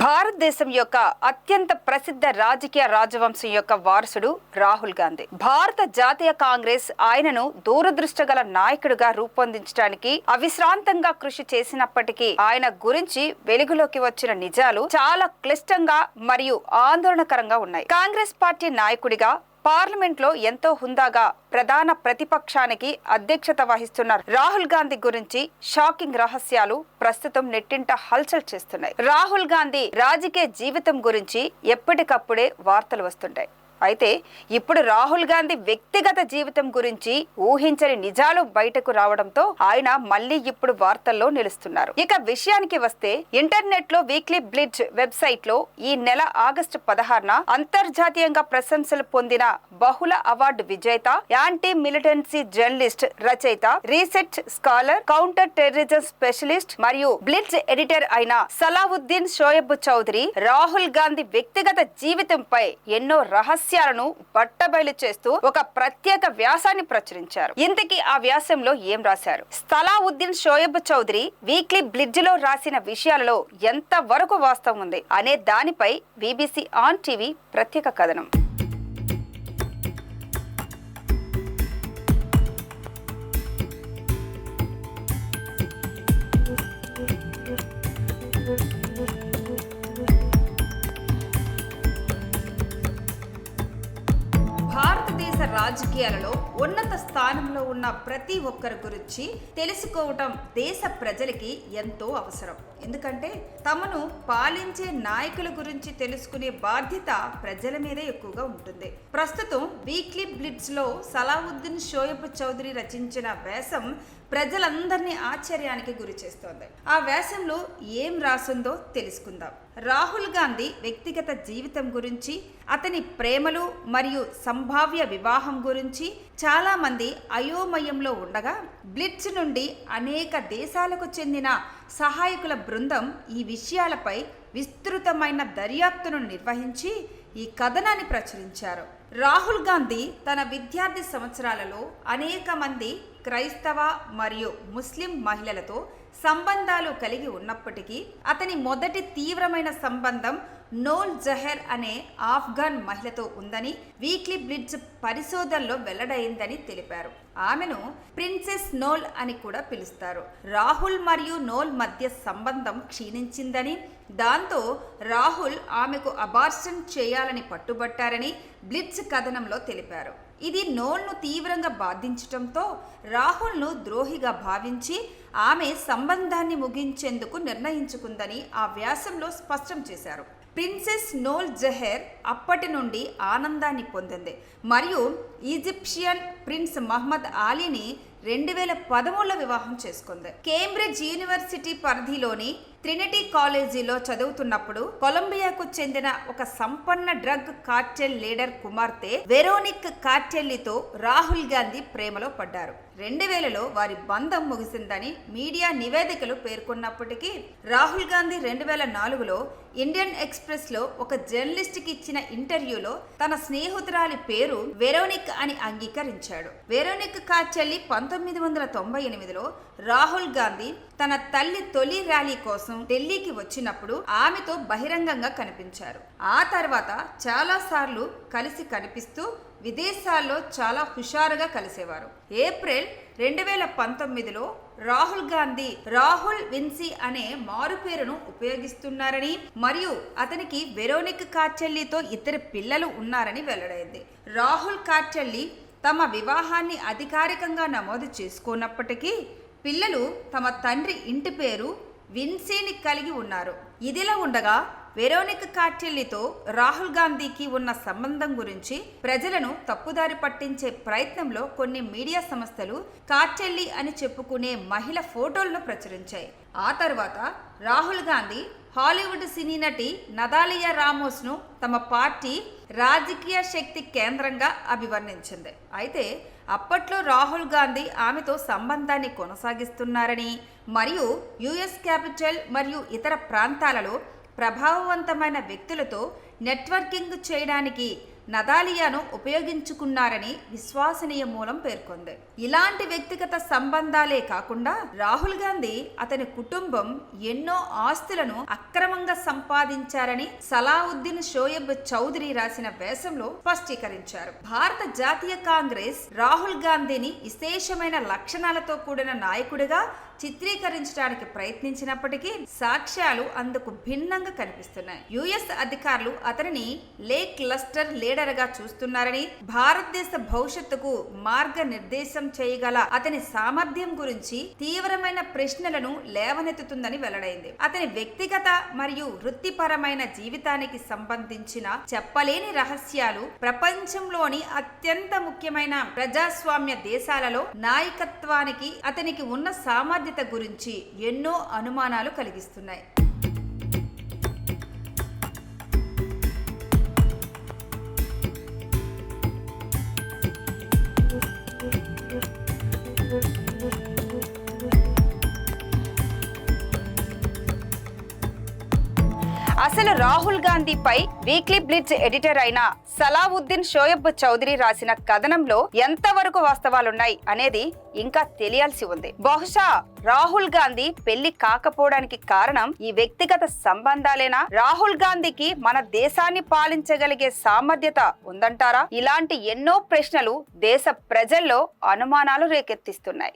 భారతదేశం యొక్క అత్యంత ప్రసిద్ధ రాజకీయ రాజవంశం యొక్క వారసుడు రాహుల్ గాంధీ. భారత జాతీయ కాంగ్రెస్ ఆయనను దూరదృష్టిగల నాయకుడిగా రూపొందించడానికి అవిశ్రాంతంగా కృషి చేసినప్పటికీ ఆయన గురించి వెలుగులోకి వచ్చిన నిజాలు చాలా క్లిష్టంగా మరియు ఆందోళనకరంగా ఉన్నాయి. కాంగ్రెస్ పార్టీ నాయకుడిగా పార్లమెంట్ లో ఎంతో హుందాగా ప్రధాన ప్రతిపక్షానికి అధ్యక్షత వహిస్తున్న రాహుల్ గాంధీ గురించి షాకింగ్ రహస్యాలు ప్రస్తుతం నెట్టింట హల్చల్ చేస్తున్నాయి. రాహుల్ గాంధీ రాజకీయ జీవితం గురించి ఎప్పటికప్పుడే వార్తలు వస్తుంటాయి. అయితే ఇప్పుడు రాహుల్ గాంధీ వ్యక్తిగత జీవితం గురించి ఊహించని నిజాలు బయటకు రావడంతో ఆయన మళ్ళీ ఇప్పుడు వార్తల్లో నిలుస్తున్నారు. ఇక విషయానికి వస్తే ఇంటర్నెట్ లో వీక్లీ బ్లిట్జ్ వెబ్సైట్ లో ఈ నెల ఆగస్టు 16న అంతర్జాతీయంగా ప్రశంసలు పొందిన బహుళ అవార్డు విజేత, యాంటీ మిలిటెన్సీ జర్నలిస్ట్, రచయిత, research scholar, counter terrorism specialist మరియు బ్లిట్జ్ ఎడిటర్ అయిన సలావుద్దీన్ షోయబ్ చౌదరి రాహుల్ గాంధీ వ్యక్తిగత జీవితంపై ఎన్నో రహస్యాలను బట్టబయలు చేస్తూ ఒక ప్రత్యేక వ్యాసాన్ని ప్రచురించారు. ఇంతకీ ఆ వ్యాసంలో ఏం రాశారు? సలావుద్దీన్ షోయబ్ చౌదరి వీక్లీ బ్లిడ్జ్ లో రాసిన విషయాలలో ఎంత వరకు వాస్తవం ఉంది అనే దానిపై BBC ఆన్ టీవీ ప్రత్యేక కథనం. భారతదేశ రాజకీయాలలో ఉన్నత స్థానంలో ఉన్న ప్రతి ఒక్కరి గురించి తెలుసుకోవటం దేశ ప్రజలకి ఎంతో అవసరం. ఎందుకంటే తమను పాలించే నాయకుల గురించి తెలుసుకునే బాధ్యత ప్రజల మీదే ఎక్కువగా ఉంటుంది. ప్రస్తుతం వీక్లీ బ్లిట్జ్ లో సలావుద్దీన్ షోయబ్ చౌదరి రచించిన వ్యాసం ప్రజలందరినీ ఆశ్చర్యానికి గురి చేస్తోంది. ఆ వ్యాసంలో ఏం రాసిందో తెలుసుకుందాం. రాహుల్ గాంధీ వ్యక్తిగత జీవితం గురించి, అతని ప్రేమలు మరియు సంభావ్య వివాహం గురించి చాలా మంది అయోమయంలో ఉండగా, బ్లిట్జ్ నుండి అనేక దేశాలకు చెందిన సహాయకుల బృందం ఈ విషయాలపై విస్తృతమైన దర్యాప్తును నిర్వహించి ఈ కథనాన్ని ప్రచురించారు. రాహుల్ గాంధీ తన విద్యార్థి సంవత్సరాలలో అనేక మంది క్రైస్తవ మరియు ముస్లిం మహిళలతో సంబంధాలు కలిగి ఉన్నప్పటికీ అతని మొదటి తీవ్రమైన సంబంధం నోల్ జహర్ అనే ఆఫ్ఘన్ మహిళతో ఉందని వీక్లీ బ్లిట్జ్ పరిశోధనలో వెల్లడైందని తెలిపారు. ఆమెను ప్రిన్సెస్ నోల్ అని కూడా పిలుస్తారు. రాహుల్ మరియు నోల్ మధ్య సంబంధం క్షీణించిందని, దాంతో రాహుల్ ఆమెకు అబార్షన్ చేయాలని పట్టుబట్టారని బ్లిట్జ్ కథనంలో తెలిపారు. ఇది నోల్ను తీవ్రంగా బాధించటంతో రాహుల్ను ద్రోహిగా భావించి ఆమె సంబంధాన్ని ముగించేందుకు నిర్ణయించుకుందని ఆ వ్యాసంలో స్పష్టం చేశారు. ప్రిన్సెస్ నోల్ జహర్ అప్పటి నుండి ఆనందాన్ని పొందింది మరియు ఈజిప్షియన్ ప్రిన్స్ మహమ్మద్ అలీని 2013లో వివాహం చేసుకుంది. కేంబ్రిడ్జ్ యూనివర్సిటీ పరిధిలోని ట్రినిటీ కాలేజీలో చదువుతున్నప్పుడు కొలంబియాకు చెందిన ఒక సంపన్న డ్రగ్ కార్టెల్ లీడర్ కుమార్తె వెరోనిక్ కార్టెల్లితో రాహుల్ గాంధీ ప్రేమలో పడ్డారు. 2000లో వారి బంధం ముగిసిందని మీడియా నివేదికలు పేర్కొన్నప్పటికీ రాహుల్ గాంధీ 2004లో ఇండియన్ ఎక్స్ప్రెస్ లో ఒక జర్నలిస్ట్ కి ఇచ్చిన ఇంటర్వ్యూలో తన స్నేహితురాలి పేరు వెరోనిక్ అని అంగీకరించాడు. వెరోనిక్ కార్టెల్లి 1998లో రాహుల్ గాంధీ తన తల్లి తొలి ర్యాలీ కోసం ఢిల్లీకి వచ్చినప్పుడు ఆమెతో బహిరంగంగా కనిపించారు. ఆ తర్వాత చాలా సార్లు కలిసి కనిపిస్తూ విదేశాల్లో చాలా హుషారుగా కలిసేవారు. ఏప్రిల్ 2019లో రాహుల్ గాంధీ రాహుల్ విన్సీ అనే మారు పేరును ఉపయోగిస్తున్నారని మరియు అతనికి వెరోనిక్ కార్టెల్లితో ఇద్దరు పిల్లలు ఉన్నారని వెల్లడైంది. రాహుల్ కార్టెల్లి తమ వివాహాన్ని అధికారికంగా నమోదు చేసుకున్నప్పటికీ పిల్లలు తమ తండ్రి ఇంటి పేరు విన్సీని కలిగి ఉన్నారు. ఇదిలా ఉండగా వెరోనిక్ కార్టెల్లితో రాహుల్ గాంధీకి ఉన్న సంబంధం గురించి ప్రజలను తప్పుదారి పట్టించే ప్రయత్నంలో కొన్ని మీడియా సంస్థలు కార్టెల్లి అని చెప్పుకునే మహిళ ఫోటోలను ప్రచురించాయి. ఆ తర్వాత రాహుల్ గాంధీ హాలీవుడ్ సినీ నటి నతాలియా రామోస్ను తమ పార్టీ రాజకీయ శక్తి కేంద్రంగా అభివర్ణించింది. అయితే అప్పట్లో రాహుల్ గాంధీ ఆమెతో సంబంధాన్ని కొనసాగిస్తున్నారని మరియు US క్యాపిటల్ మరియు ఇతర ప్రాంతాలలో ప్రభావవంతమైన వ్యక్తులతో నెట్వర్కింగ్ చేయడానికి నదాలియాను ఉపయోగించుకున్నారని విశ్వసనీయ మూలం పేర్కొంది. ఇలాంటి వ్యక్తిగత సంబంధాలే కాకుండా రాహుల్ గాంధీ అతని కుటుంబం ఎన్నో ఆస్తులను అక్రమంగా సంపాదించారని సలావుద్దీన్ షోయబ్ చౌదరి రాసిన వ్యాసంలో స్పష్టీకరించారు. భారత జాతీయ కాంగ్రెస్ రాహుల్ గాంధీని విశేషమైన లక్షణాలతో కూడిన నాయకుడిగా చిత్రీకరించడానికి ప్రయత్నించినప్పటికీ సాక్ష్యాలు అందుకు భిన్నంగా కనిపిస్తున్నాయి. యుఎస్ అధికారులు అతనిని లేక్ లస్టర్ లీడర్ గా చూస్తున్నారని, భారతదేశ భవిష్యత్తుకు మార్గనిర్దేశం చేయగల అతని సామర్థ్యం గురించి తీవ్రమైన ప్రశ్నలను లేవనెత్తుతుందని వెల్లడైంది. అతని వ్యక్తిగత మరియు వృత్తిపరమైన జీవితానికి సంబంధించిన చెప్పలేని రహస్యాలు ప్రపంచంలోని అత్యంత ముఖ్యమైన ప్రజాస్వామ్య దేశాలలో నాయకత్వానికి అతనికి ఉన్న సామర్థ్యం గురించి ఎన్నో అనుమానాలు కలిగిస్తున్నాయి. అసలు రాహుల్ గాంధీపై వీక్లీ బ్లిట్జ్ ఎడిటర్ అయిన సలావుద్దీన్ షోయబ్ చౌదరి రాసిన కథనంలో ఎంతవరకు వాస్తవాలున్నాయి అనేది ఇంకా తెలియాల్సి ఉంది. బహుశా రాహుల్ గాంధీ పెళ్లి కాకపోవడానికి కారణం ఈ వ్యక్తిగత సంబంధాలేనా? రాహుల్ గాంధీకి మన దేశాన్ని పాలించగలిగే సామర్థ్యత ఉందంటారా? ఇలాంటి ఎన్నో ప్రశ్నలు దేశ ప్రజల్లో అనుమానాలు రేకెత్తిస్తున్నాయి.